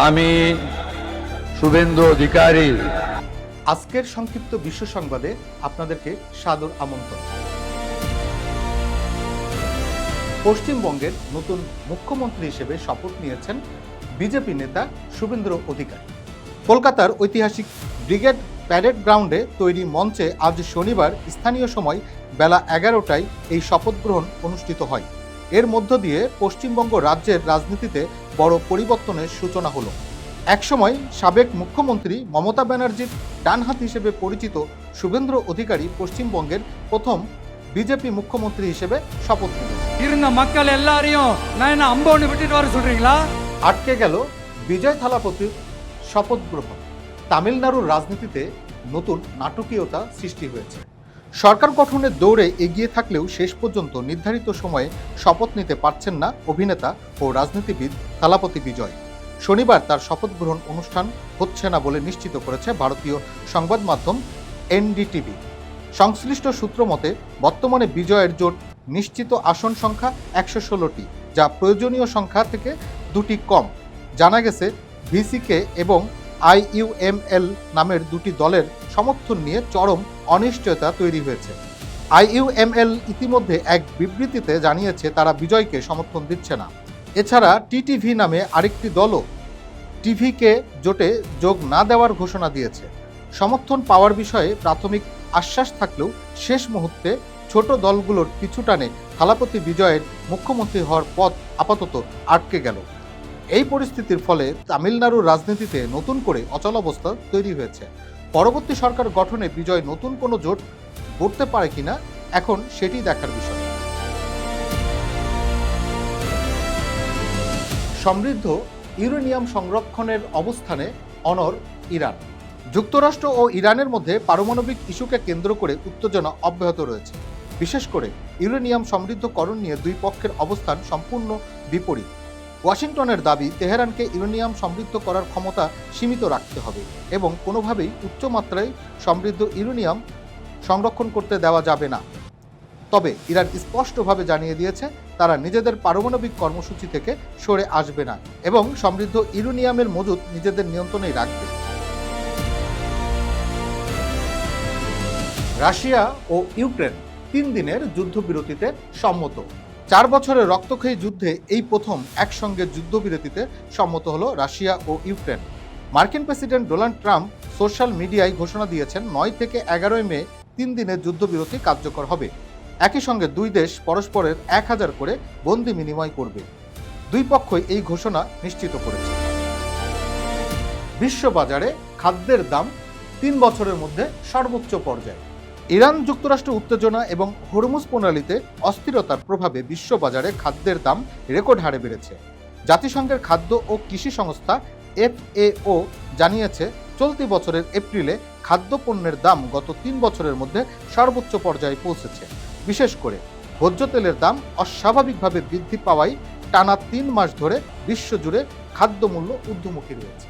আমি শুভেন্দু অধিকারী আজকের সংক্ষিপ্ত বিশ্ব সংবাদে আপনাদেরকে সাদর আমন্ত্রণ। পশ্চিমবঙ্গের নতুন মুখ্যমন্ত্রী হিসেবে শপথ নিয়েছেন বিজেপি নেতা শুভেন্দু অধিকারী। কলকাতার ঐতিহাসিক ব্রিগেড প্যারেড গ্রাউন্ডে তৈরি মঞ্চে আজ শনিবার স্থানীয় সময় বেলা 11টায় এই শপথ গ্রহণ অনুষ্ঠিত হয়। এর মধ্য দিয়ে পশ্চিমবঙ্গ রাজ্যের রাজনীতিতে বড় পরিবর্তনের সূচনা হলো। একসময় সাবেক মুখ্যমন্ত্রী মমতা ব্যানার্জির ডানহাত হিসেবে পরিচিত শুভেন্দু অধিকারী পশ্চিমবঙ্গের প্রথম বিজেপি মুখ্যমন্ত্রী হিসেবে শপথ নিলেন। আটকে গেল বিজয় থালাপতির শপথ গ্রহণ। তামিলনাড়ুর রাজনীতিতে নতুন নাটকীয়তা সৃষ্টি হয়েছে। সরকার গঠনের দৌড়ে এগিয়ে থাকলেও শেষ পর্যন্ত নির্ধারিত সময়ে শপথ নিতে পারছেন না অভিনেতা ও রাজনীতিবিদ থালাপতি বিজয়। শনিবার তার শপথ গ্রহণ অনুষ্ঠান হচ্ছে না বলে নিশ্চিত করেছে ভারতীয় সংবাদ মাধ্যম এনডিটিভি। সংশ্লিষ্ট সূত্র মতে বর্তমানে বিজয়ের জোট নিশ্চিত আসন সংখ্যা 116টি, যা প্রয়োজনীয় সংখ্যা থেকে 2টি কম। জানা গেছে ভিসিকে এবং আইইউএমএল নামের দুটি দলের সমর্থন নিয়ে চরম অনিশ্চয়তা তৈরি হয়েছে। আইইউএমএল ইতিমধ্যে এক বিবৃতিতে জানিয়েছে তারা বিজয়কে সমর্থন দিচ্ছে না। এছাড়া টিটিভি নামে আরেকটি দলও টিভিকে জোটে যোগ না দেওয়ার ঘোষণা দিয়েছে। সমর্থন পাওয়ার বিষয়ে প্রাথমিক আশ্বাস থাকলেও শেষ মুহূর্তে ছোট দলগুলোর পিছুটানে থালাপতি বিজয়ের মুখ্যমন্ত্রী হওয়ার পথ আপাতত আটকে গেল। এই পরিস্থিতির ফলে তামিলনাড়ুর রাজনীতিতে নতুন করে অচলাবস্থা তৈরি হয়েছে। পরবর্তী সরকার গঠনে বিজয় নতুন কোনো জোট গড়তে পারে কিনা এখন সেটি দেখার বিষয়। সমৃদ্ধ ইউরেনিয়াম সংরক্ষণের অবস্থানে অনড় ইরান। যুক্তরাষ্ট্র ও ইরানের মধ্যে পারমাণবিক ইস্যুকে কেন্দ্র করে উত্তেজনা অব্যাহত রয়েছে। বিশেষ করে ইউরেনিয়াম সমৃদ্ধকরণ নিয়ে দুই পক্ষের অবস্থান সম্পূর্ণ বিপরীত। ওয়াশিংটনের দাবি তেহরানকে ইউরেনিয়াম সমৃদ্ধ করার ক্ষমতা সীমিত রাখতে হবে এবং কোনোভাবেই উচ্চমাত্রায় সমৃদ্ধ ইউরেনিয়াম সংরক্ষণ করতে দেওয়া যাবে না। তবে ইরান স্পষ্টভাবে জানিয়ে দিয়েছে তারা নিজেদের পারমাণবিক কর্মসূচি থেকে সরে আসবে না এবং সমৃদ্ধ ইউরেনিয়ামের মজুদ নিজেদের নিয়ন্ত্রণেই রাখবে। রাশিয়া ও ইউক্রেন 3 দিনের যুদ্ধবিরতিতে সম্মত। 4 বছরের রক্তক্ষয়ী যুদ্ধে এই প্রথম একসঙ্গে যুদ্ধবিরতিতে সম্মত হলো রাশিয়া ও ইউক্রেন। মার্কিন প্রেসিডেন্ট ডোনাল্ড ট্রাম্প সোশ্যাল মিডিয়ায় ঘোষণা দিয়েছেন 9 থেকে 11 মে 3 দিনের যুদ্ধবিরতি কার্যকর হবে। একই সঙ্গে দুই দেশ পরস্পরের 1000 করে বন্দি বিনিময় করবে। দুই পক্ষই এই ঘোষণা নিশ্চিত করেছে। বিশ্ববাজারে খাদ্যের দাম 3 বছরের মধ্যে সর্বোচ্চ পর্যায়ে। ইরান যুক্তরাষ্ট্র উত্তেজনা এবং হরমুজ প্রণালীতে অস্থিরতার প্রভাবে বিশ্ববাজারে খাদ্যের দাম রেকর্ড হারে বেড়েছে। জাতিসংঘের খাদ্য ও কৃষি সংস্থা FAO জানিয়েছে চলতি বছরের এপ্রিলে খাদ্যপণ্যের দাম গত 3 বছরের মধ্যে সর্বোচ্চ পর্যায়ে পৌঁছেছে। বিশেষ করে ভোজ্য তেলের দাম অস্বাভাবিকভাবে বৃদ্ধি পাওয়ায় টানা 3 মাস ধরে বিশ্বজুড়ে খাদ্যমূল্য ঊর্ধ্বমুখী রয়েছে।